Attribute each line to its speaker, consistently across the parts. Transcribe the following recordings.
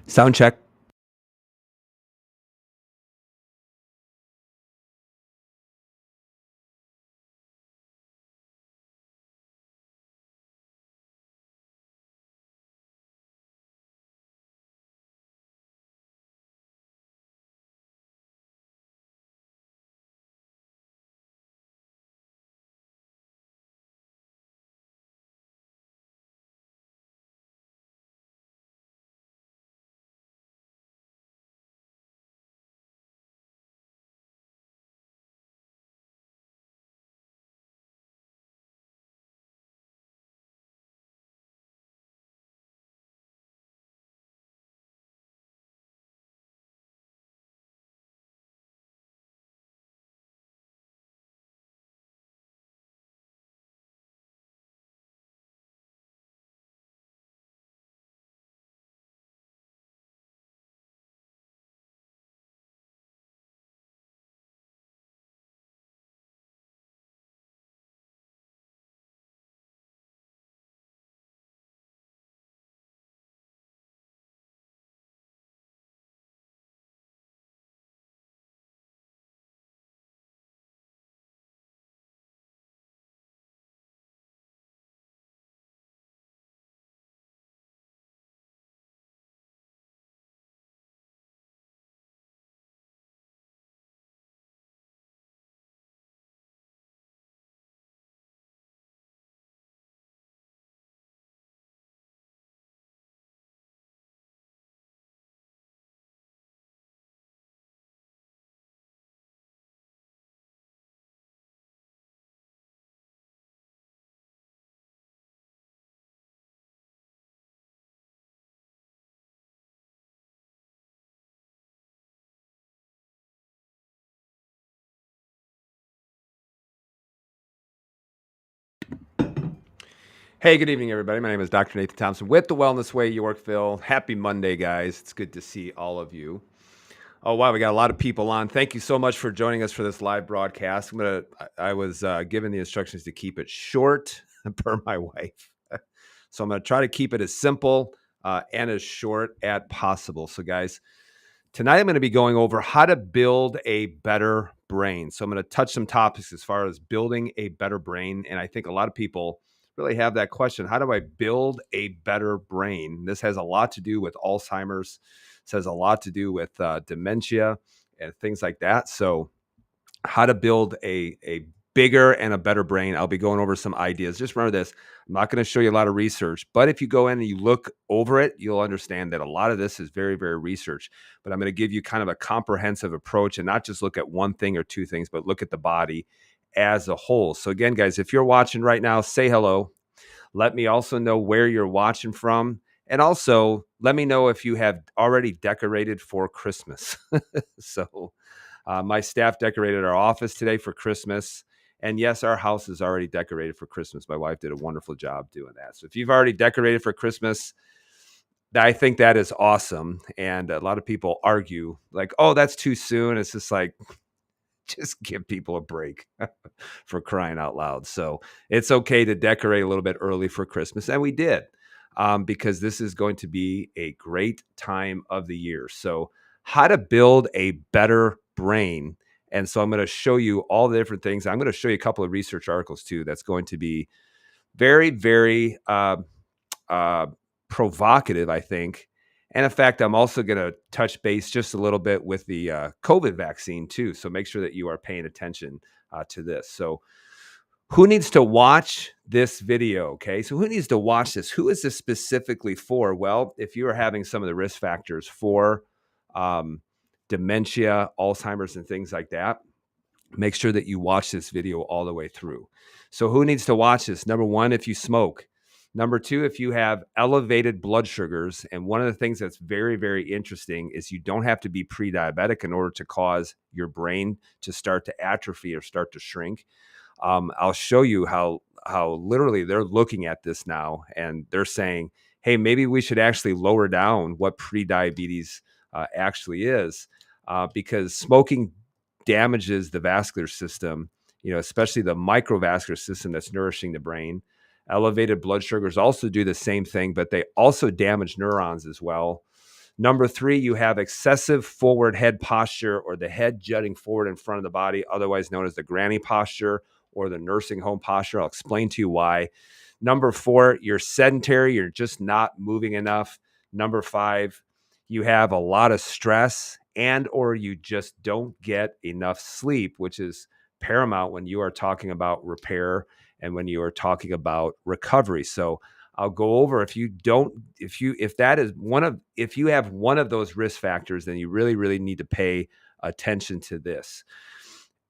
Speaker 1: Sound check. Hey, good evening, everybody. My name is Dr. Nathan Thompson with the Wellness Way, Yorkville. Happy Monday, guys. It's good to see all of you. Oh, wow. We got a lot of people on. Thank you so much for joining us for this live broadcast. I was given the instructions to keep it short per my wife. So I'm going to try to keep it as simple and as short as possible. So, guys, tonight I'm going to be going over how to build a better brain. So I'm going to touch some topics as far as building a better brain. And I think a lot of people really have that question. How do I build a better brain? This has a lot to do with Alzheimer's. This has a lot to do with dementia and things like that. So how to build a bigger and a better brain. I'll be going over some ideas. Just remember this. I'm not going to show you a lot of research, but if you go in and you look over it, you'll understand that a lot of this is very, very research. But I'm going to give you kind of a comprehensive approach and not just look at one thing or two things, but look at the body as a whole. So again, guys, if you're watching right now, say hello. Let me also know where you're watching from. And also let me know if you have already decorated for Christmas. So my staff decorated our office today for Christmas. And yes, our house is already decorated for Christmas. My wife did a wonderful job doing that. So if you've already decorated for Christmas, I think that is awesome. And a lot of people argue like, oh, that's too soon. It's just like, just give people a break for crying out loud. So it's okay to decorate a little bit early for Christmas. And we did because this is going to be a great time of the year. So how to build a better brain. And so I'm going to show you all the different things. I'm going to show you a couple of research articles too. That's going to be very, very uh, provocative, I think. And in fact, I'm also going to touch base just a little bit with the COVID vaccine too. So make sure that you are paying attention to this. So who needs to watch this video? Okay. So who needs to watch this? Who is this specifically for? Well, if you are having some of the risk factors for um, dementia, Alzheimer's, and things like that, make sure that you watch this video all the way through. So who needs to watch this? Number one, if you smoke. Number two, if you have elevated blood sugars. And one of the things that's very, very interesting is you don't have to be pre-diabetic in order to cause your brain to start to atrophy or start to shrink. I'll show you how literally they're looking at this now and they're saying, hey, maybe we should actually lower down what pre-diabetes actually is because smoking damages the vascular system, especially the microvascular system that's nourishing the brain. Elevated blood sugars also do the same thing, but they also damage neurons as well. Number 3, you have excessive forward head posture or the head jutting forward in front of the body, otherwise known as the granny posture or the nursing home posture. I'll explain to you why. Number 4, you're sedentary. You're just not moving enough. Number 5, you have a lot of stress and or you just don't get enough sleep, which is paramount when you are talking about repair and when you are talking about recovery. So I'll go over if you have one of those risk factors, then you really, really need to pay attention to this.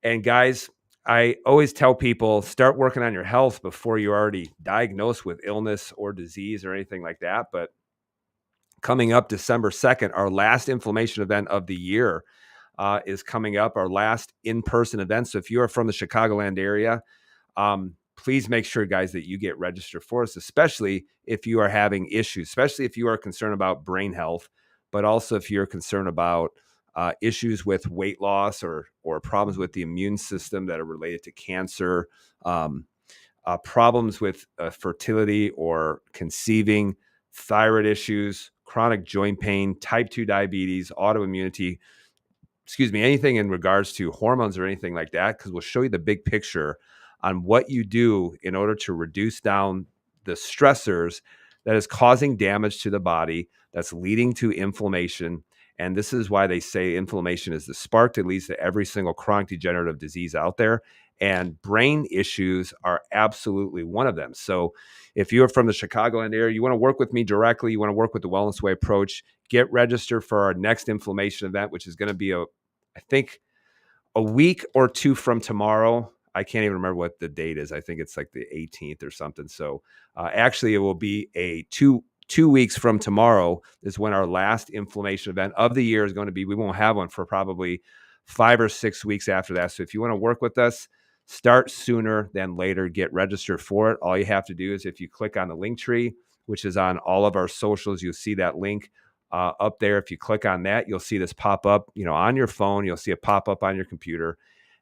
Speaker 1: And guys, I always tell people start working on your health before you're already diagnosed with illness or disease or anything like that. But coming up December 2nd, our last inflammation event of the year is coming up, our last in-person event. So if you are from the Chicagoland area, please make sure, guys, that you get registered for us, especially if you are having issues, especially if you are concerned about brain health, but also if you're concerned about issues with weight loss or problems with the immune system that are related to cancer, problems with fertility or conceiving, thyroid issues, chronic joint pain, type 2 diabetes, autoimmunity, anything in regards to hormones or anything like that, because we'll show you the big picture on what you do in order to reduce down the stressors that is causing damage to the body, that's leading to inflammation. And this is why they say inflammation is the spark that leads to every single chronic degenerative disease out there. And brain issues are absolutely one of them. So if you're from the Chicagoland area, you want to work with me directly, you want to work with the Wellness Way approach, get registered for our next inflammation event, which is going to be I think a week or two from tomorrow. I can't even remember what the date is. I think it's like the 18th or something. So actually, it will be a two weeks from tomorrow is when our last inflammation event of the year is going to be. We won't have one for probably 5 or 6 weeks after that. So if you want to work with us, start sooner than later. Get registered for it. All you have to do is if you click on the link tree, which is on all of our socials, you'll see that link up there. If you click on that, you'll see this pop up, on your phone. You'll see it pop up on your computer,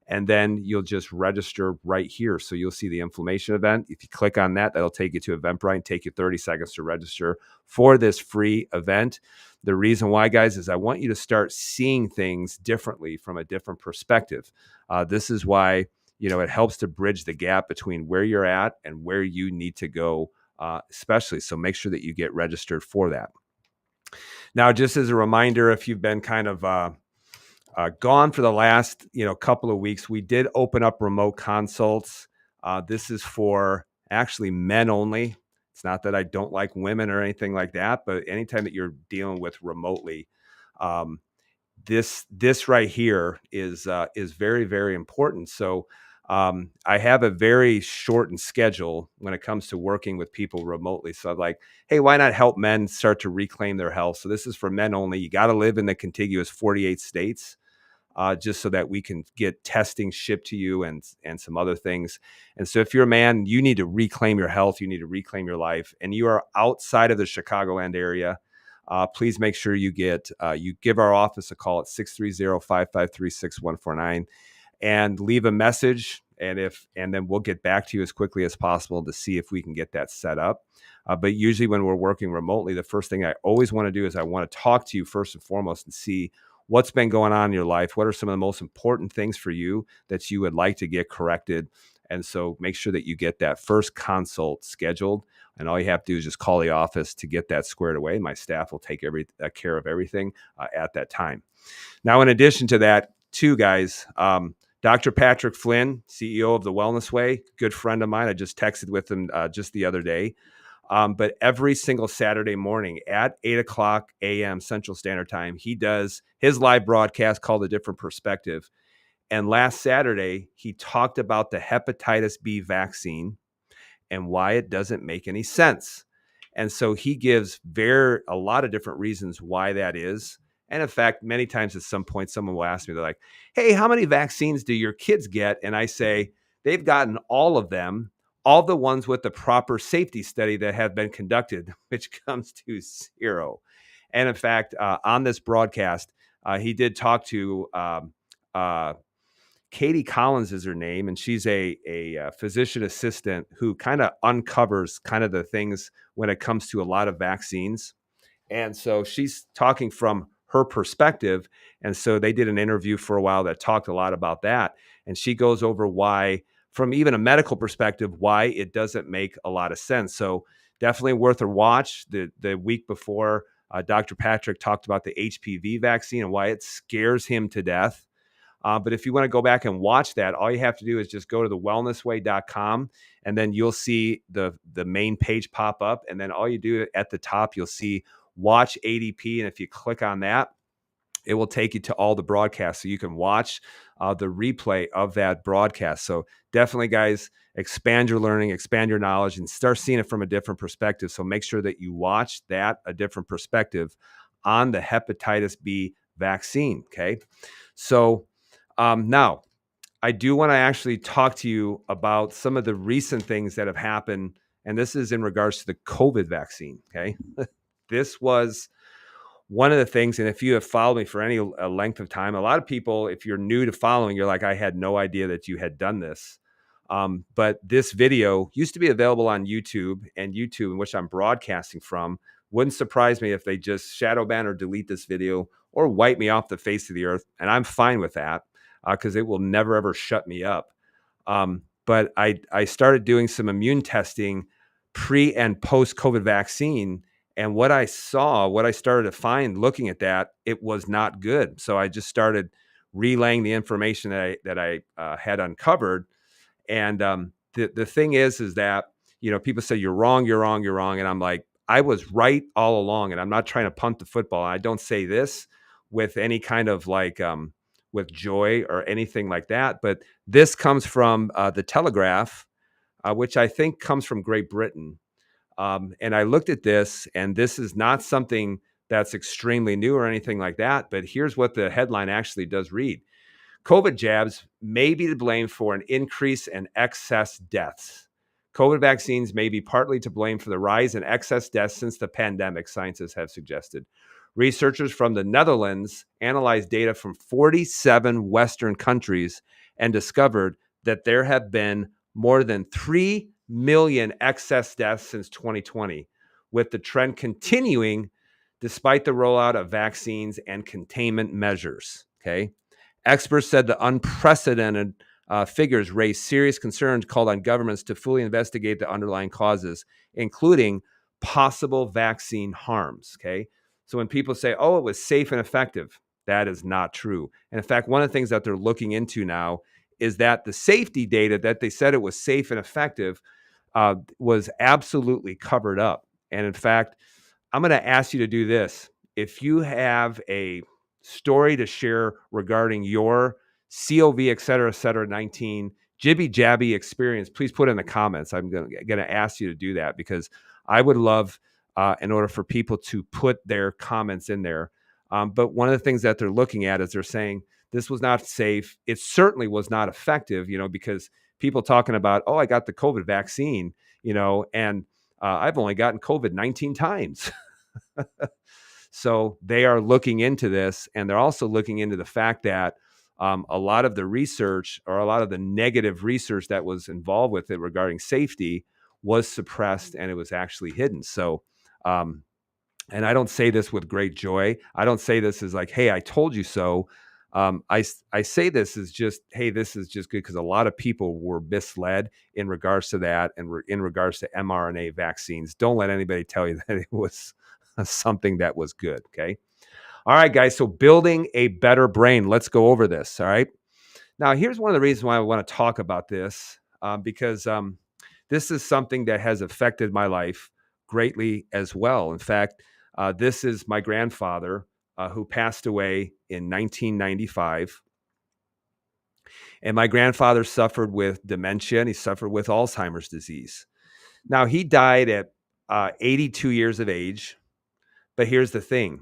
Speaker 1: and then you'll just register right here. So you'll see the inflammation event. If you click on that, that'll take you to Eventbrite and take you 30 seconds to register for this free event. The reason why, guys, is I want you to start seeing things differently from a different perspective. This is why, it helps to bridge the gap between where you're at and where you need to go, especially. So make sure that you get registered for that. Now, just as a reminder, if you've been kind of gone for the last couple of weeks, we did open up remote consults. This is for actually men only. It's not that I don't like women or anything like that, but anytime that you're dealing with remotely, this right here is very, very important. So I have a very shortened schedule when it comes to working with people remotely. So I'm like, hey, why not help men start to reclaim their health? So this is for men only. You got to live in the contiguous 48 states. Just so that we can get testing shipped to you and some other things. And so if you're a man, you need to reclaim your health, you need to reclaim your life, and you are outside of the Chicagoland area, please make sure you give our office a call at 630-553-6149 and leave a message. And then we'll get back to you as quickly as possible to see if we can get that set up. But usually when we're working remotely, the first thing I always want to do is I want to talk to you first and foremost and see what's been going on in your life. What are some of the most important things for you that you would like to get corrected? And so make sure that you get that first consult scheduled. And all you have to do is just call the office to get that squared away. My staff will take care of everything at that time. Now, in addition to that, too, guys, Dr. Patrick Flynn, CEO of the Wellness Way, good friend of mine. I just texted with him just the other day. But every single Saturday morning at 8:00 a.m. Central Standard Time, he does his live broadcast called A Different Perspective. And last Saturday, he talked about the hepatitis B vaccine and why it doesn't make any sense. And so he gives a lot of different reasons why that is. And in fact, many times at some point, someone will ask me, they're like, hey, how many vaccines do your kids get? And I say, they've gotten all of them. All the ones with the proper safety study that have been conducted, which comes to 0. And in fact, on this broadcast, he did talk to Katie Collins is her name, and she's a physician assistant who kind of uncovers kind of the things when it comes to a lot of vaccines. And so she's talking from her perspective. And so they did an interview for a while that talked a lot about that. And she goes over why, from even a medical perspective, why it doesn't make a lot of sense. So definitely worth a watch. The week before, Dr. Patrick talked about the HPV vaccine and why it scares him to death. But if you want to go back and watch that, all you have to do is just go to thewellnessway.com, and then you'll see the main page pop up. And then all you do at the top, you'll see watch ADP. And if you click on that, it will take you to all the broadcasts so you can watch the replay of that broadcast. So definitely, guys, expand your learning, expand your knowledge, and start seeing it from a different perspective. So make sure that you watch that, a different perspective on the hepatitis B vaccine. Okay. So now, I do want to actually talk to you about some of the recent things that have happened. And this is in regards to the COVID vaccine. Okay. This was one of the things, and if you have followed me for any length of time, a lot of people, if you're new to following, you're like, I had no idea that you had done this. But this video used to be available on YouTube, and YouTube, in which I'm broadcasting from, wouldn't surprise me if they just shadow ban or delete this video or wipe me off the face of the earth. And I'm fine with that because it will never, ever shut me up. But I started doing some immune testing pre and post COVID vaccine. And what I saw, what I started to find looking at that, it was not good. So I just started relaying the information that I had uncovered. And the thing is that, people say you're wrong, you're wrong, you're wrong. And I'm like, I was right all along. And I'm not trying to punt the football. I don't say this with any kind of like, with joy or anything like that. But this comes from the Telegraph, which I think comes from Great Britain. And I looked at this, and this is not something that's extremely new or anything like that. But here's what the headline actually does read. COVID jabs may be to blame for an increase in excess deaths. COVID vaccines may be partly to blame for the rise in excess deaths since the pandemic, scientists have suggested. Researchers from the Netherlands analyzed data from 47 Western countries and discovered that there have been more than 3 million excess deaths since 2020, with the trend continuing despite the rollout of vaccines and containment measures. Okay. Experts said the unprecedented figures raised serious concerns, called on governments to fully investigate the underlying causes, including possible vaccine harms. Okay. So when people say, oh, it was safe and effective, that is not true. And in fact, one of the things that they're looking into now is that the safety data that they said it was safe and effective was absolutely covered up. And in fact, I'm going to ask you to do this. If you have a story to share regarding your COV, et cetera, 19 jibby jabby experience, please put in the comments. I'm going to ask you to do that because I would love, in order for people to put their comments in there. But one of the things that they're looking at is they're saying this was not safe. It certainly was not effective, because people talking about, oh, I got the COVID vaccine, and I've only gotten COVID 19 times. So they are looking into this, and they're also looking into the fact that a lot of the research, or a lot of the negative research that was involved with it regarding safety, was suppressed and it was actually hidden. So, and I don't say this with great joy. I don't say this as like, hey, I told you so. I say this as just, hey, this is just good because a lot of people were misled in regards to that, and in regards to mRNA vaccines. Don't let anybody tell you that it was something that was good. Okay. All right, guys. So building a better brain. Let's go over this. All right. Now, here's one of the reasons why I want to talk about this, because this is something that has affected my life greatly as well. In fact, this is my grandfather who passed away in 1995. And my grandfather suffered with dementia, and he suffered with Alzheimer's disease. Now, he died at 82 years of age. But here's the thing.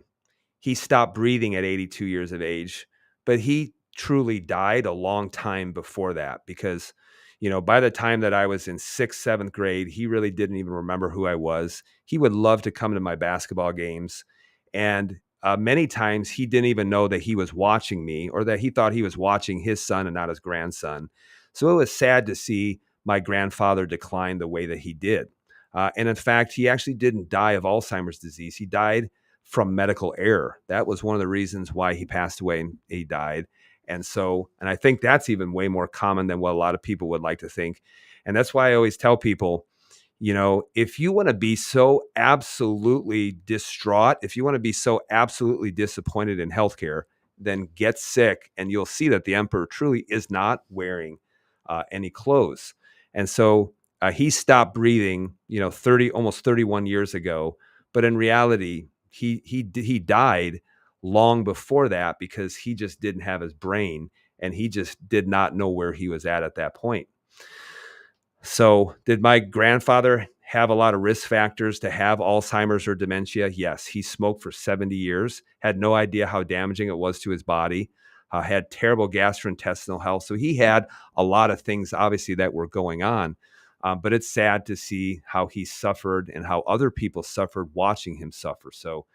Speaker 1: He stopped breathing at 82 years of age, but he truly died a long time before that because, by the time that I was in 6th, 7th grade, he really didn't even remember who I was. He would love to come to my basketball games. And many times he didn't even know that he was watching me, or that he thought he was watching his son and not his grandson. So it was sad to see my grandfather decline the way that he did. And in fact, he actually didn't die of Alzheimer's disease. He died from medical error. That was one of the reasons why he passed away and he died. And I think that's even way more common than what a lot of people would like to think. And that's why I always tell people, if you want to be so absolutely distraught, if you want to be so absolutely disappointed in healthcare, then get sick and you'll see that the emperor truly is not wearing any clothes. And so he stopped breathing, almost 31 years ago. But in reality, he died long before that because he just didn't have his brain and he just did not know where he was at that point. So did my grandfather have a lot of risk factors to have Alzheimer's or dementia? Yes. He smoked for 70 years, had no idea how damaging it was to his body, had terrible gastrointestinal health. So he had a lot of things, obviously, that were going on. But it's sad to see how he suffered and how other people suffered watching him suffer. So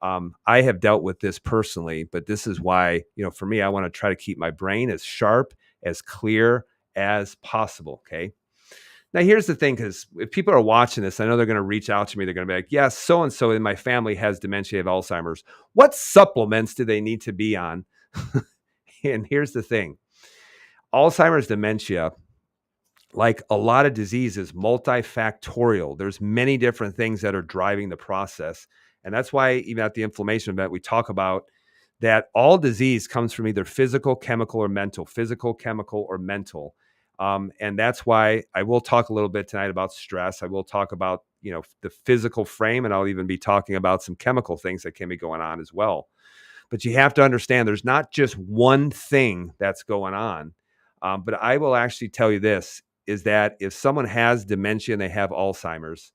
Speaker 1: I have dealt with this personally, but this is why, for me, I want to try to keep my brain as sharp, as clear as possible. Okay. Now, here's the thing, because if people are watching this, I know they're going to reach out to me. They're going to be like, yes, so-and-so in my family has dementia, of Alzheimer's. What supplements do they need to be on? And here's the thing. Alzheimer's dementia, like a lot of diseases, multifactorial. There's many different things that are driving the process. And that's why even at the inflammation event, we talk about that all disease comes from either physical, chemical, or mental. And that's why I will talk a little bit tonight about stress. I will talk about, the physical frame, and I'll even be talking about some chemical things that can be going on as well. But you have to understand there's not just one thing that's going on. But I will actually tell you this, is that if someone has dementia and they have Alzheimer's,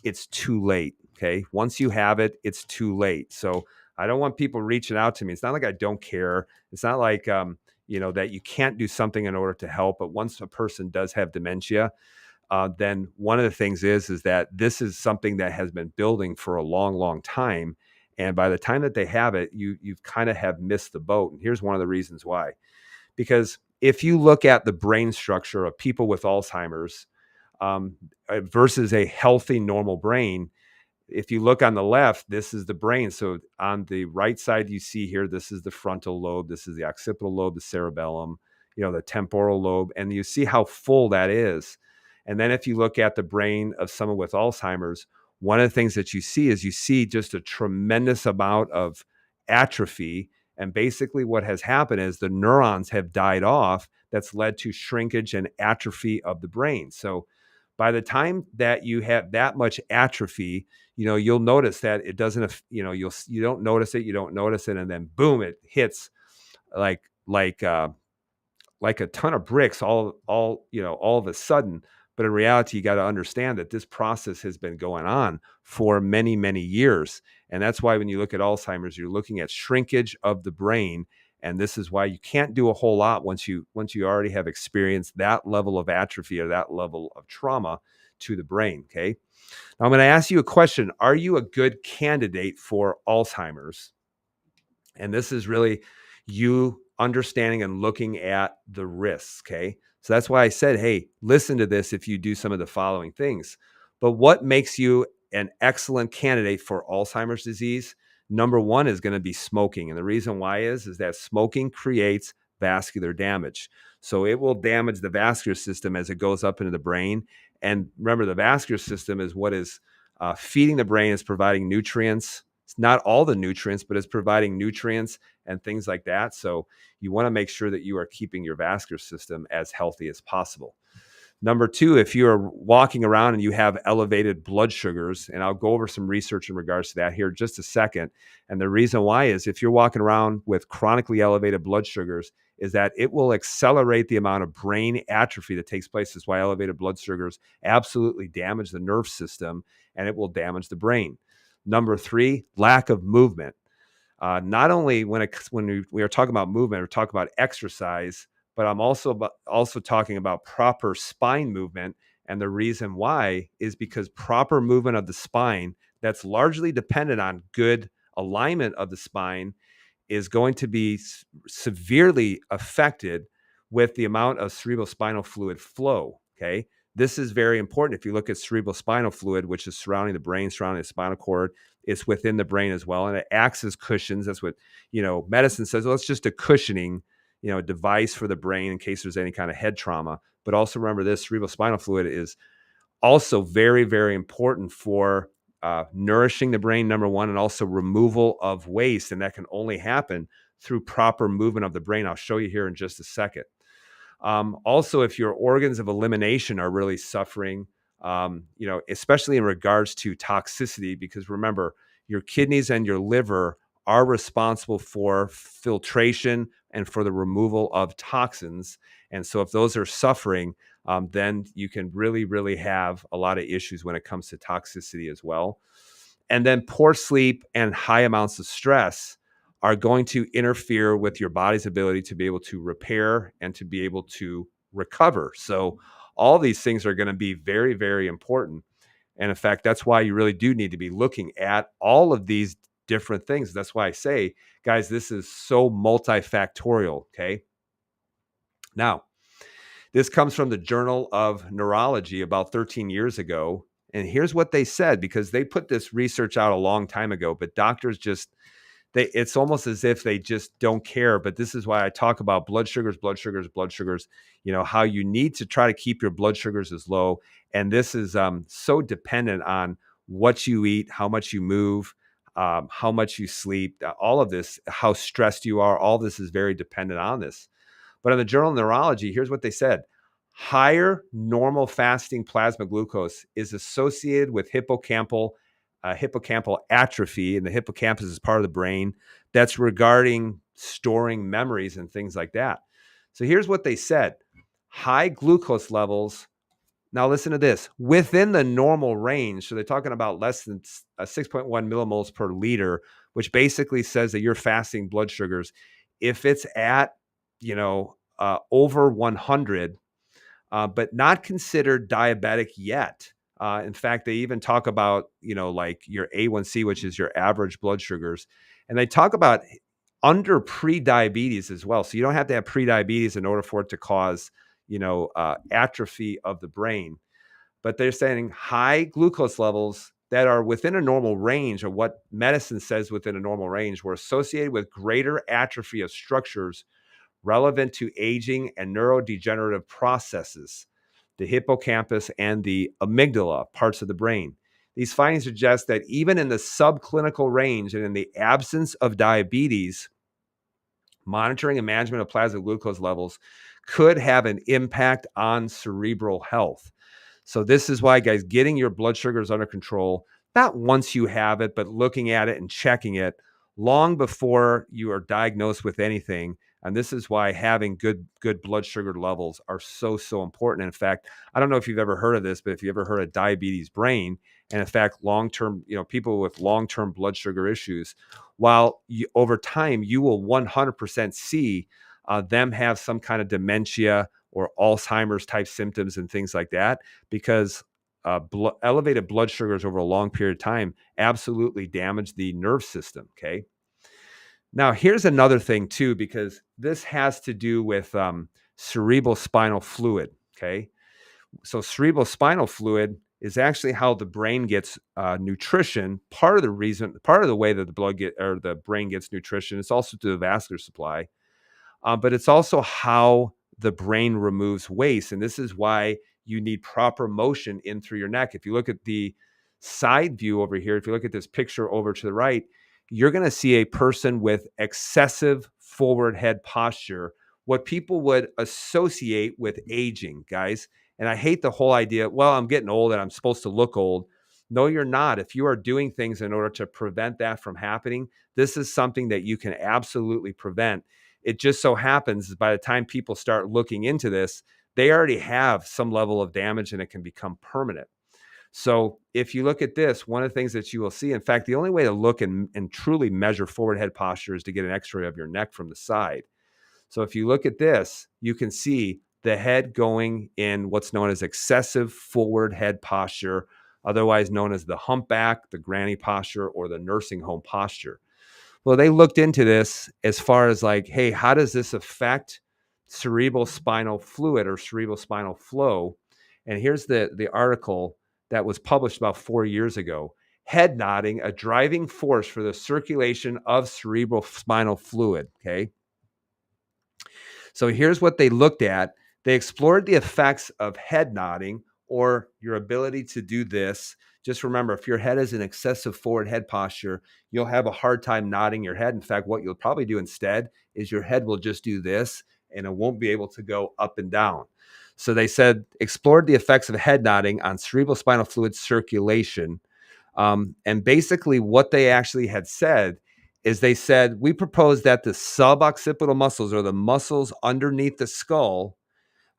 Speaker 1: it's too late. Okay. Once you have it, it's too late. So I don't want people reaching out to me. It's not like I don't care. It's not like, that you can't do something in order to help. But once a person does have dementia, then one of the things is that this is something that has been building for a long, long time. And by the time that they have it, you've kind of have missed the boat. And here's one of the reasons why. Because if you look at the brain structure of people with Alzheimer's versus a healthy, normal brain, if you look on the left, this is the brain. So on the right side, you see here, this is the frontal lobe. This is the occipital lobe, the cerebellum, the temporal lobe. And you see how full that is. And then if you look at the brain of someone with Alzheimer's, one of the things that you see just a tremendous amount of atrophy. And basically what has happened is the neurons have died off. That's led to shrinkage and atrophy of the brain. So by the time that you have that much atrophy, you'll notice that it doesn't, you don't notice it. And then boom, it hits like a ton of bricks all of a sudden. But in reality, you got to understand that this process has been going on for many, many years. And that's why when you look at Alzheimer's, you're looking at shrinkage of the brain. And this is why you can't do a whole lot once you already have experienced that level of atrophy or that level of trauma to the brain. Okay. Now I'm going to ask you a question. Are you a good candidate for Alzheimer's? And this is really you understanding and looking at the risks. Okay. So that's why I said, hey, listen to this if you do some of the following things. But what makes you an excellent candidate for Alzheimer's disease? Number one is going to be smoking. And the reason why is that smoking creates vascular damage. So it will damage the vascular system as it goes up into the brain. And remember, the vascular system is what is feeding the brain, is providing nutrients. It's not all the nutrients, but it's providing nutrients and things like that. So you want to make sure that you are keeping your vascular system as healthy as possible. Number two, if you are walking around and you have elevated blood sugars, and I'll go over some research in regards to that here in just a second. And the reason why is if you're walking around with chronically elevated blood sugars, is that it will accelerate the amount of brain atrophy that takes place. That's why elevated blood sugars absolutely damage the nerve system and it will damage the brain. Number three, lack of movement. Not only when we are talking about movement, we're talking about exercise, but I'm also talking about proper spine movement. And the reason why is because proper movement of the spine, that's largely dependent on good alignment of the spine, is going to be severely affected with the amount of cerebrospinal fluid flow. Okay. This is very important. If you look at cerebral spinal fluid, which is surrounding the brain, surrounding the spinal cord, it's within the brain as well. And it acts as cushions. That's what, medicine says, well, it's just a cushioning, device for the brain in case there's any kind of head trauma. But also remember this, cerebral spinal fluid is also very, very important for nourishing the brain, number one, and also removal of waste. And that can only happen through proper movement of the brain. I'll show you here in just a second. Also, if your organs of elimination are really suffering, especially in regards to toxicity, because remember, your kidneys and your liver are responsible for filtration and for the removal of toxins. And so if those are suffering, then you can really, really have a lot of issues when it comes to toxicity as well. And then poor sleep and high amounts of stress are going to interfere with your body's ability to be able to repair and to be able to recover. So all these things are going to be very, very important. And in fact, that's why you really do need to be looking at all of these different things. That's why I say, guys, this is so multifactorial. Okay. Now, this comes from the Journal of Neurology about 13 years ago. And here's what they said, because they put this research out a long time ago, but doctors just, it's almost as if they just don't care. But this is why I talk about blood sugars, how you need to try to keep your blood sugars as low. And this is so dependent on what you eat, how much you move, how much you sleep, all of this, how stressed you are. All this is very dependent on this. But in the Journal of Neurology, here's what they said. Higher normal fasting plasma glucose is associated with hippocampal atrophy, and the hippocampus is part of the brain that's regarding storing memories and things like that. So here's what they said. High glucose levels, now listen to this, within the normal range, so they're talking about less than 6.1 millimoles per liter, which basically says that your fasting blood sugars, if it's at, over 100, but not considered diabetic yet. In fact, they even talk about, like your A1C, which is your average blood sugars. And they talk about under pre-diabetes as well. So you don't have to have pre-diabetes in order for it to cause, atrophy of the brain. But they're saying high glucose levels that are within a normal range, or what medicine says within a normal range, were associated with greater atrophy of structures relevant to aging and neurodegenerative processes, the hippocampus and the amygdala, parts of the brain. These findings suggest that even in the subclinical range and in the absence of diabetes, monitoring and management of plasma glucose levels could have an impact on cerebral health. So this is why, guys, getting your blood sugars under control, not once you have it, but looking at it and checking it long before you are diagnosed with anything. And this is why having good blood sugar levels are so, so important. In fact, I don't know if you've ever heard of this, but if you ever heard of diabetes brain, and in fact, long-term, people with long-term blood sugar issues, while over time, you will 100% see them have some kind of dementia or Alzheimer's type symptoms and things like that, because elevated blood sugars over a long period of time absolutely damage the nerve system. Okay. Now, here's another thing too, because this has to do with cerebral spinal fluid. Okay. So cerebral spinal fluid is actually how the brain gets nutrition. Part of the way that the brain gets nutrition is also through the vascular supply, but it's also how the brain removes waste. And this is why you need proper motion in through your neck. If you look at the side view over here, if you look at this picture over to the right, you're going to see a person with excessive forward head posture, what people would associate with aging, guys. And I hate the whole idea, well, I'm getting old and I'm supposed to look old. No, you're not. If you are doing things in order to prevent that from happening, this is something that you can absolutely prevent. It just so happens by the time people start looking into this, they already have some level of damage and it can become permanent. So if you look at this, one of the things that you will see, in fact, the only way to look and truly measure forward head posture is to get an x-ray of your neck from the side. So if you look at this, you can see the head going in what's known as excessive forward head posture, otherwise known as the humpback, the granny posture, or the nursing home posture. Well, they looked into this as far as like, hey, how does this affect cerebral spinal fluid or cerebral spinal flow? And here's the article that was published about 4 years ago. Head nodding, a driving force for the circulation of cerebral spinal fluid. Okay. So here's what they looked at. They explored the effects of head nodding, or your ability to do this. Just remember, if your head is in excessive forward head posture, you'll have a hard time nodding your head. In fact, what you'll probably do instead is your head will just do this and it won't be able to go up and down. So they said, explored the effects of head nodding on cerebral spinal fluid circulation. And basically, what they actually had said is they said, we propose that the suboccipital muscles, or the muscles underneath the skull,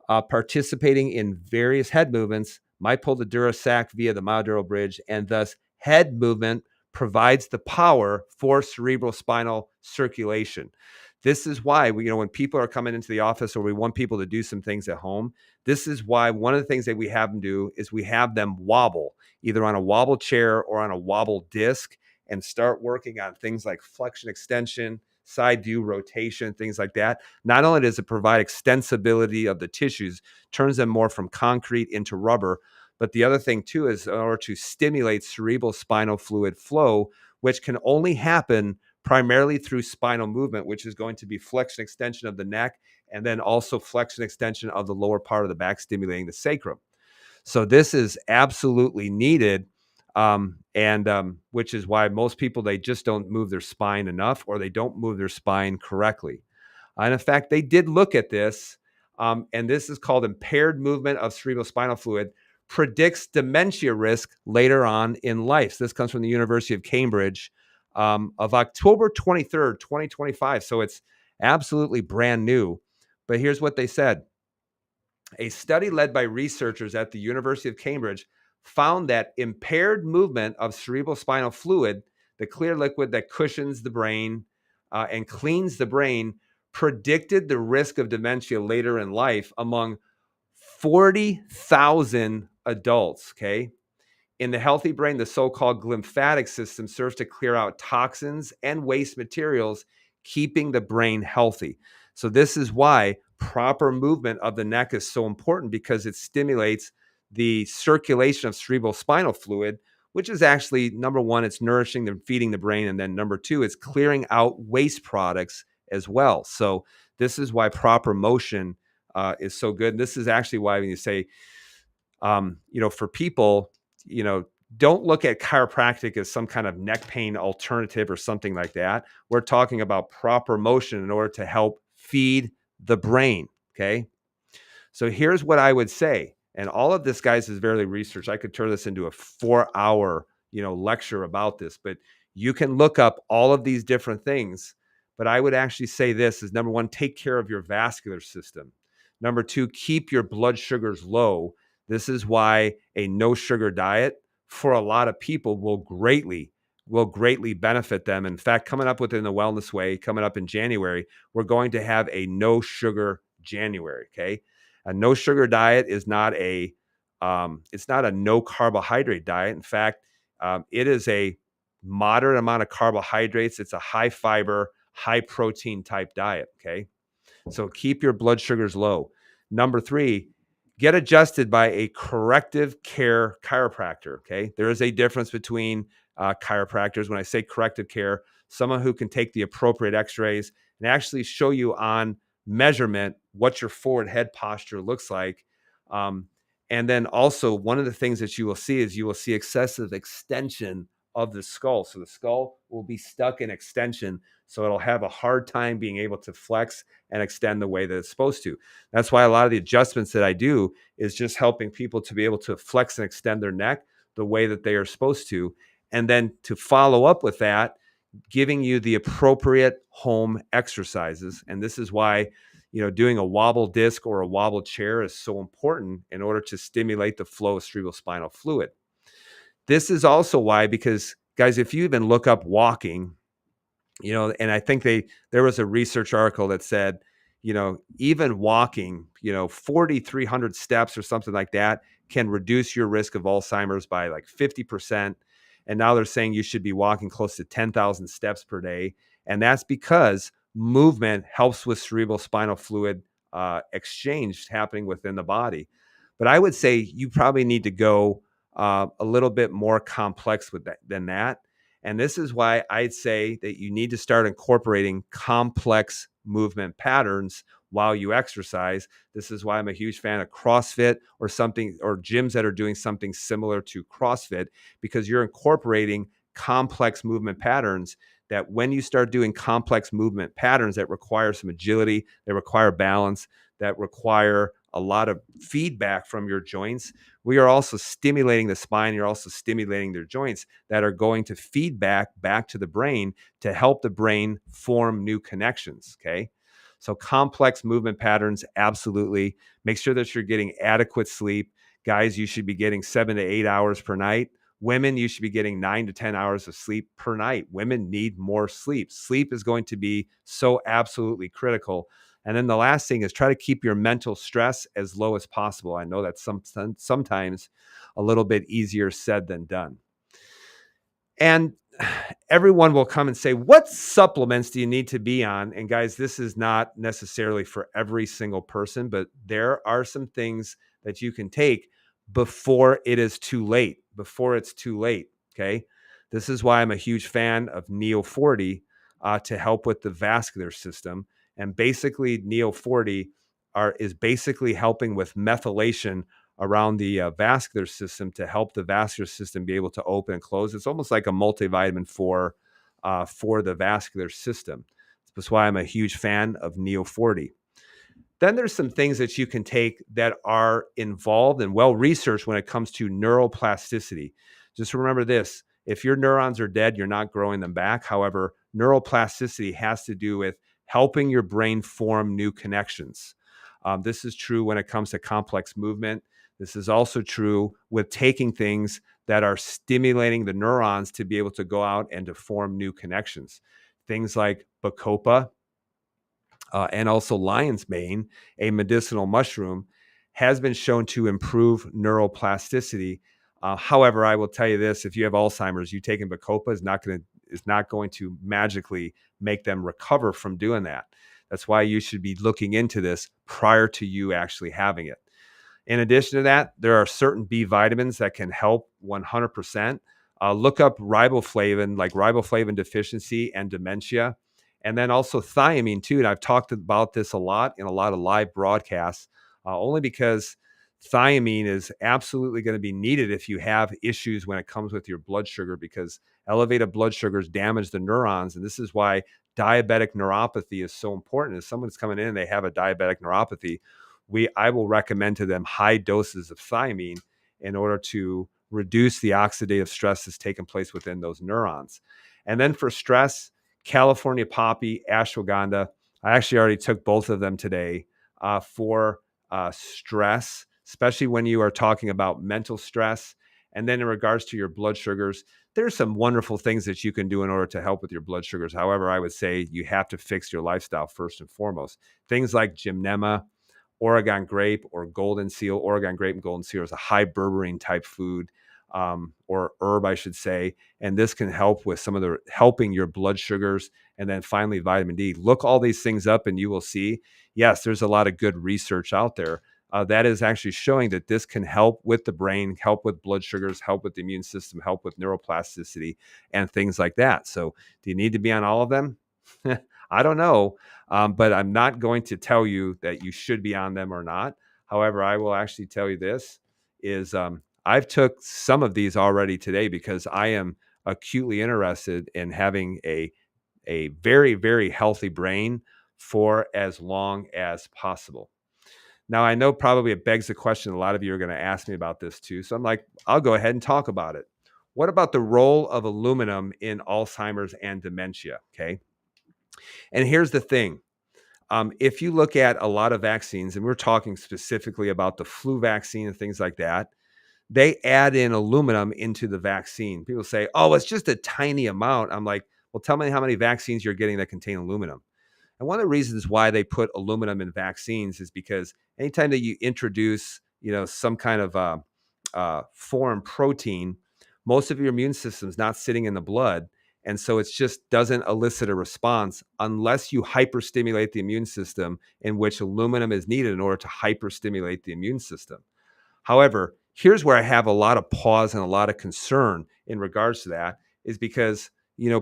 Speaker 1: participating in various head movements, might pull the dura sac via the myodural bridge, and thus head movement provides the power for cerebral spinal circulation. This is why when people are coming into the office, or we want people to do some things at home, this is why one of the things that we have them do is we have them wobble, either on a wobble chair or on a wobble disc, and start working on things like flexion extension, side view rotation, things like that. Not only does it provide extensibility of the tissues, turns them more from concrete into rubber, but the other thing too is in order to stimulate cerebral spinal fluid flow, which can only happen primarily through spinal movement, which is going to be flexion extension of the neck, and then also flexion extension of the lower part of the back, stimulating the sacrum. So this is absolutely needed, which is why most people, they just don't move their spine enough, or they don't move their spine correctly. And in fact, they did look at this, and this is called impaired movement of cerebral spinal fluid predicts dementia risk later on in life. So this comes from the University of Cambridge, of October 23rd, 2025. So it's absolutely brand new. But here's what they said. A study led by researchers at the University of Cambridge found that impaired movement of cerebral spinal fluid, the clear liquid that cushions the brain and cleans the brain, predicted the risk of dementia later in life among 40,000 adults. Okay. In the healthy brain, the so-called glymphatic system serves to clear out toxins and waste materials, keeping the brain healthy. So this is why proper movement of the neck is so important, because it stimulates the circulation of cerebral spinal fluid, which is actually, number one, it's nourishing and feeding the brain. And then number two, it's clearing out waste products as well. So this is why proper motion is so good. And this is actually why when you say, for people, don't look at chiropractic as some kind of neck pain alternative or something like that. We're talking about proper motion in order to help feed the brain. Okay. So here's what I would say. And all of this, guys, is very research. I could turn this into a 4-hour, lecture about this, but you can look up all of these different things. But I would actually say this is, number one, take care of your vascular system. Number two, keep your blood sugars low. This is why a no sugar diet for a lot of people will greatly benefit them. In fact, coming up within the Wellness Way, coming up in January, we're going to have a no sugar January. Okay. A no sugar diet is not it's not a no carbohydrate diet. In fact, it is a moderate amount of carbohydrates. It's a high fiber, high protein type diet. Okay. So keep your blood sugars low. Number three, get adjusted by a corrective care chiropractor. Okay. There is a difference between chiropractors. When I say corrective care, someone who can take the appropriate x-rays and actually show you on measurement what your forward head posture looks like. And then also, one of the things that you will see is you will see excessive extension of the skull. So the skull will be stuck in extension. So it'll have a hard time being able to flex and extend the way that it's supposed to. That's why a lot of the adjustments that I do is just helping people to be able to flex and extend their neck the way that they are supposed to. And then to follow up with that, giving you the appropriate home exercises. And this is why, doing a wobble disc or a wobble chair is so important in order to stimulate the flow of cerebral spinal fluid. This is also why, because guys, if you even look up walking, and I think there was a research article that said, even walking, 4,300 steps or something like that can reduce your risk of Alzheimer's by like 50%. And now they're saying you should be walking close to 10,000 steps per day. And that's because movement helps with cerebral spinal fluid exchange happening within the body. But I would say you probably need to go a little bit more complex with that than that. And this is why I'd say that you need to start incorporating complex movement patterns while you exercise. This is why I'm a huge fan of CrossFit or something, or gyms that are doing something similar to CrossFit, because you're incorporating complex movement patterns that when you start doing complex movement patterns that require some agility, that require balance, that require a lot of feedback from your joints, we are also stimulating the spine. You're also stimulating their joints that are going to feedback back to the brain to help the brain form new connections. Okay. So complex movement patterns, absolutely. Make sure that you're getting adequate sleep. Guys, you should be getting 7 to 8 hours per night. Women, you should be getting 9 to 10 hours of sleep per night. Women need more sleep. Sleep is going to be so absolutely critical. And then the last thing is try to keep your mental stress as low as possible. I know that's sometimes a little bit easier said than done. And everyone will come and say, what supplements do you need to be on? And guys, this is not necessarily for every single person, but there are some things that you can take before it is too late, before it's too late. Okay. This is why I'm a huge fan of Neo 40 to help with the vascular system. And basically, Neo 40 is basically helping with methylation around the vascular system to help the vascular system be able to open and close. It's almost like a multivitamin for the vascular system. That's why I'm a huge fan of Neo 40. Then there's some things that you can take that are involved and well researched when it comes to neuroplasticity. Just remember this: if your neurons are dead, you're not growing them back. However, neuroplasticity has to do with helping your brain form new connections. This is true when it comes to complex movement. This is also true with taking things that are stimulating the neurons to be able to go out and to form new connections. Things like Bacopa and also lion's mane, a medicinal mushroom, has been shown to improve neuroplasticity. However, I will tell you this: if you have Alzheimer's, you taking Bacopa is not going to magically make them recover from doing that. That's why you should be looking into this prior to you actually having it. In addition to that, there are certain B vitamins that can help 100%. Look up riboflavin, like riboflavin deficiency and dementia, and then also thiamine too. And I've talked about this a lot in a lot of live broadcasts, only because thiamine is absolutely going to be needed if you have issues when it comes with your blood sugar, because elevated blood sugars damage the neurons. And this is why diabetic neuropathy is so important. If someone's coming in and they have a diabetic neuropathy, I will recommend to them high doses of thiamine in order to reduce the oxidative stress that's taking place within those neurons. And then for stress, California poppy, ashwagandha. I actually already took both of them today for stress, especially when you are talking about mental stress. And then in regards to your blood sugars, there's some wonderful things that you can do in order to help with your blood sugars. However, I would say you have to fix your lifestyle first and foremost. Things like Gymnema, Oregon grape, or golden seal. Oregon grape and golden seal is a high berberine type food, or herb, I should say. And this can help with some of the helping your blood sugars. And then finally, vitamin D. Look all these things up and you will see, yes, there's a lot of good research out there that is actually showing that this can help with the brain, help with blood sugars, help with the immune system, help with neuroplasticity and things like that. So do you need to be on all of them? I don't know. But I'm not going to tell you that you should be on them or not. However, I will actually tell you this is I've took some of these already today because I am acutely interested in having a very, very healthy brain for as long as possible. Now, I know probably it begs the question. A lot of you are going to ask me about this too. So I'm like, I'll go ahead and talk about it. What about the role of aluminum in Alzheimer's and dementia? Okay. And here's the thing. If you look at a lot of vaccines, and we're talking specifically about the flu vaccine and things like that, they add in aluminum into the vaccine. People say, oh, it's just a tiny amount. I'm like, well, tell me how many vaccines you're getting that contain aluminum. And one of the reasons why they put aluminum in vaccines is because anytime that you introduce, some kind of foreign protein, most of your immune system is not sitting in the blood. And so it just doesn't elicit a response unless you hyperstimulate the immune system, in which aluminum is needed in order to hyperstimulate the immune system. However, here's where I have a lot of pause and a lot of concern in regards to that is because,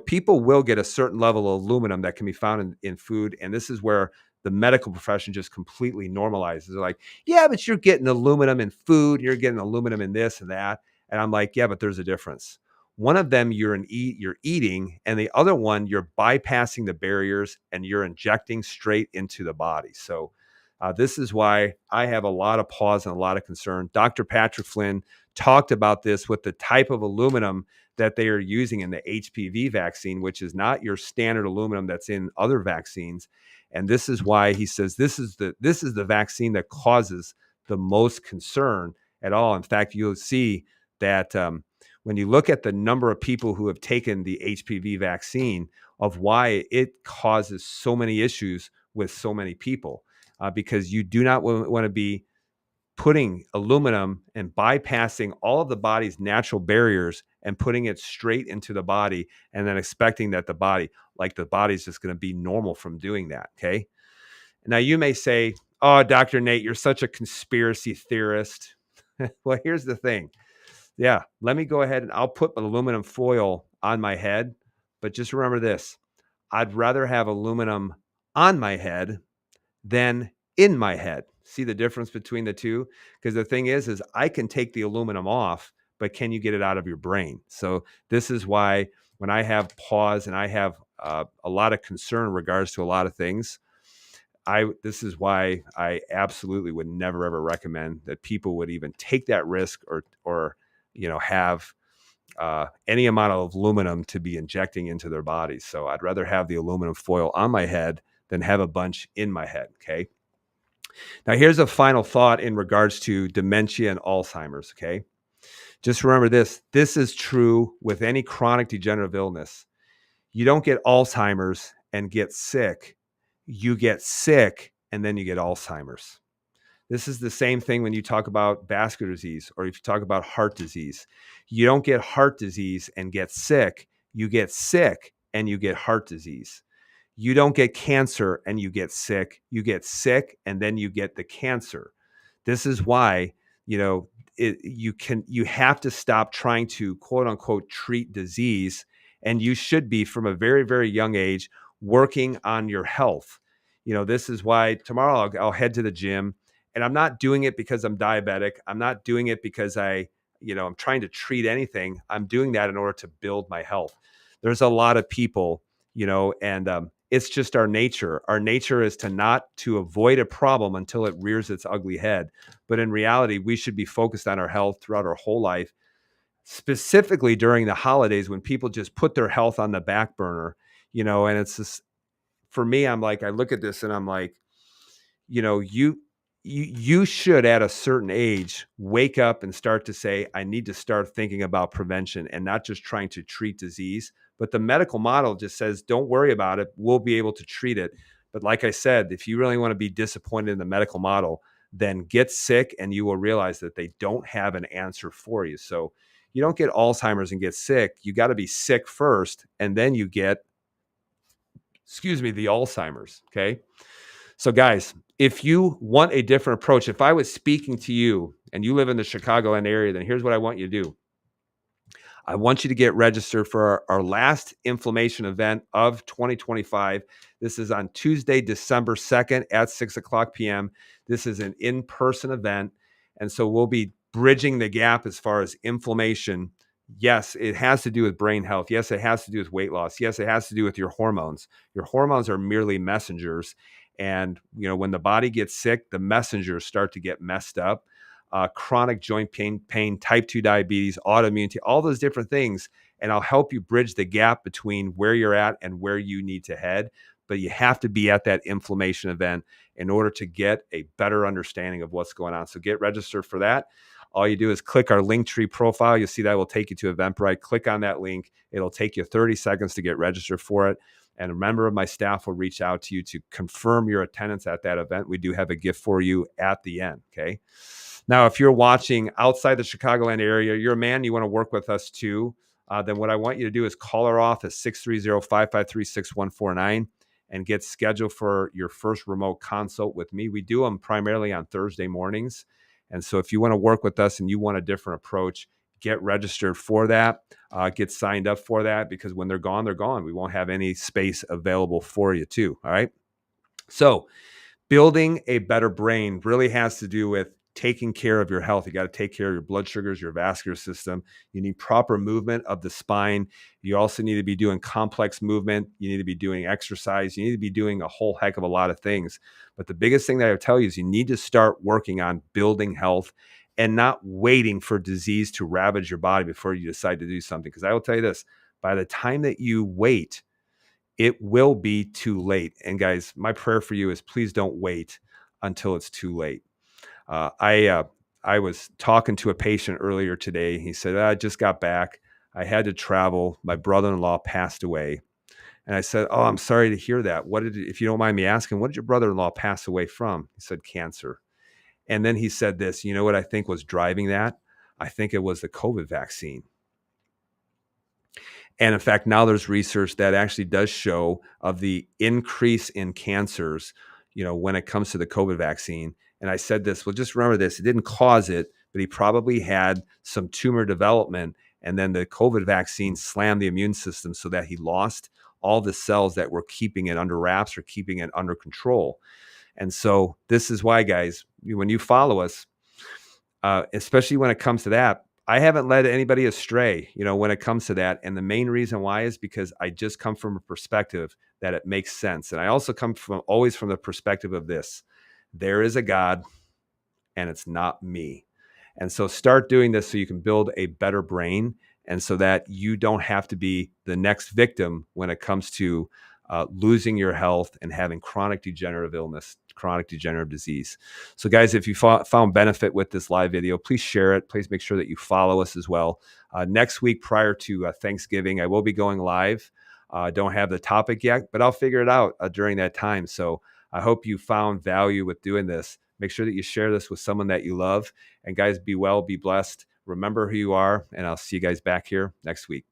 Speaker 1: people will get a certain level of aluminum that can be found in food. And this is where the medical profession just completely normalizes. They're like, yeah, but you're getting aluminum in food. You're getting aluminum in this and that. And I'm like, yeah, but there's a difference. One of them you're eating, and the other one you're bypassing the barriers and you're injecting straight into the body. So this is why I have a lot of pause and a lot of concern. Dr. Patrick Flynn talked about this with the type of aluminum that they are using in the HPV vaccine, which is not your standard aluminum that's in other vaccines. And this is why he says this is the vaccine that causes the most concern at all. In fact, you'll see that when you look at the number of people who have taken the HPV vaccine, of why it causes so many issues with so many people, because you do not want to be putting aluminum and bypassing all of the body's natural barriers and putting it straight into the body and then expecting that the body's just going to be normal from doing that. Okay. Now you may say, oh, Dr. Nate, you're such a conspiracy theorist. Well, here's the thing. Yeah, let me go ahead and I'll put aluminum foil on my head. But just remember this. I'd rather have aluminum on my head than in my head. See the difference between the two? Because the thing is I can take the aluminum off, but can you get it out of your brain? So this is why when I have pause and I have a lot of concern in regards to a lot of things, this is why I absolutely would never ever recommend that people would even take that risk or have any amount of aluminum to be injecting into their bodies. So I'd rather have the aluminum foil on my head than have a bunch in my head. Okay. Now here's a final thought in regards to dementia and Alzheimer's. Okay. Just remember this. This is true with any chronic degenerative illness. You don't get Alzheimer's and get sick. You get sick and then you get Alzheimer's. This is the same thing when you talk about vascular disease or if you talk about heart disease. You don't get heart disease and get sick. You get sick and you get heart disease. You don't get cancer and you get sick. You get sick and then you get the cancer. This is why, you have to stop trying to quote unquote treat disease. And you should be from a very, very young age working on your health. This is why tomorrow I'll head to the gym. And I'm not doing it because I'm diabetic. I'm not doing it because I'm trying to treat anything. I'm doing that in order to build my health. There's a lot of people, and it's just our nature. Our nature is to avoid a problem until it rears its ugly head. But in reality, we should be focused on our health throughout our whole life, specifically during the holidays when people just put their health on the back burner, and it's just, for me, I'm like, I look at this and I'm like, you should at a certain age wake up and start to say, I need to start thinking about prevention and not just trying to treat disease. But the medical model just says, don't worry about it. We'll be able to treat it. But like I said, if you really want to be disappointed in the medical model, then get sick and you will realize that they don't have an answer for you. So you don't get Alzheimer's and get sick. You got to be sick first, and then you get, the Alzheimer's. Okay. So guys, if you want a different approach, if I was speaking to you and you live in the Chicagoland area, then here's what I want you to do. I want you to get registered for our last inflammation event of 2025. This is on Tuesday, December 2nd at 6:00 p.m. This is an in-person event. And so we'll be bridging the gap as far as inflammation. Yes, it has to do with brain health. Yes, it has to do with weight loss. Yes, it has to do with your hormones. Your hormones are merely messengers. And, when the body gets sick, the messengers start to get messed up. Chronic joint pain, type 2 diabetes, autoimmunity, all those different things. And I'll help you bridge the gap between where you're at and where you need to head. But you have to be at that inflammation event in order to get a better understanding of what's going on. So get registered for that. All you do is click our Linktree profile. You'll see that will take you to Eventbrite. Click on that link. It'll take you 30 seconds to get registered for it. And a member of my staff will reach out to you to confirm your attendance at that event. We do have a gift for you at the end. Okay. Now, if you're watching outside the Chicagoland area, you're a man, you want to work with us too, then what I want you to do is call our office, 630-553-6149, and get scheduled for your first remote consult with me. We do them primarily on Thursday mornings. And so if you want to work with us and you want a different approach, get registered for that, get signed up for that, because when they're gone, they're gone. We won't have any space available for you too. All right. So building a better brain really has to do with taking care of your health. You got to take care of your blood sugars, your vascular system. You need proper movement of the spine. You also need to be doing complex movement. You need to be doing exercise. You need to be doing a whole heck of a lot of things. But the biggest thing that I would tell you is you need to start working on building health and not waiting for disease to ravage your body before you decide to do something. Because I will tell you this, by the time that you wait, it will be too late. And guys, my prayer for you is please don't wait until it's too late. I was talking to a patient earlier today. He said, I just got back. I had to travel. My brother-in-law passed away. And I said, oh, I'm sorry to hear that. If you don't mind me asking, what did your brother-in-law pass away from? He said, cancer. And then he said this, you know what I think was driving that? I think it was the COVID vaccine. And in fact, now there's research that actually does show of the increase in cancers, when it comes to the COVID vaccine. And I said this, well, just remember this, it didn't cause it, but he probably had some tumor development. And then the COVID vaccine slammed the immune system so that he lost all the cells that were keeping it under wraps or keeping it under control. And so this is why, guys, when you follow us, especially when it comes to that, I haven't led anybody astray, when it comes to that. And the main reason why is because I just come from a perspective that it makes sense. And I also come always from the perspective of this: there is a God and it's not me. And so start doing this so you can build a better brain, and so that you don't have to be the next victim when it comes to losing your health and having chronic degenerative illness, chronic degenerative disease. So guys, if you found benefit with this live video, please share it. Please make sure that you follow us as well. Next week, prior to Thanksgiving, I will be going live. Don't have the topic yet, but I'll figure it out during that time. So I hope you found value with doing this. Make sure that you share this with someone that you love. And guys, be well, be blessed. Remember who you are, and I'll see you guys back here next week.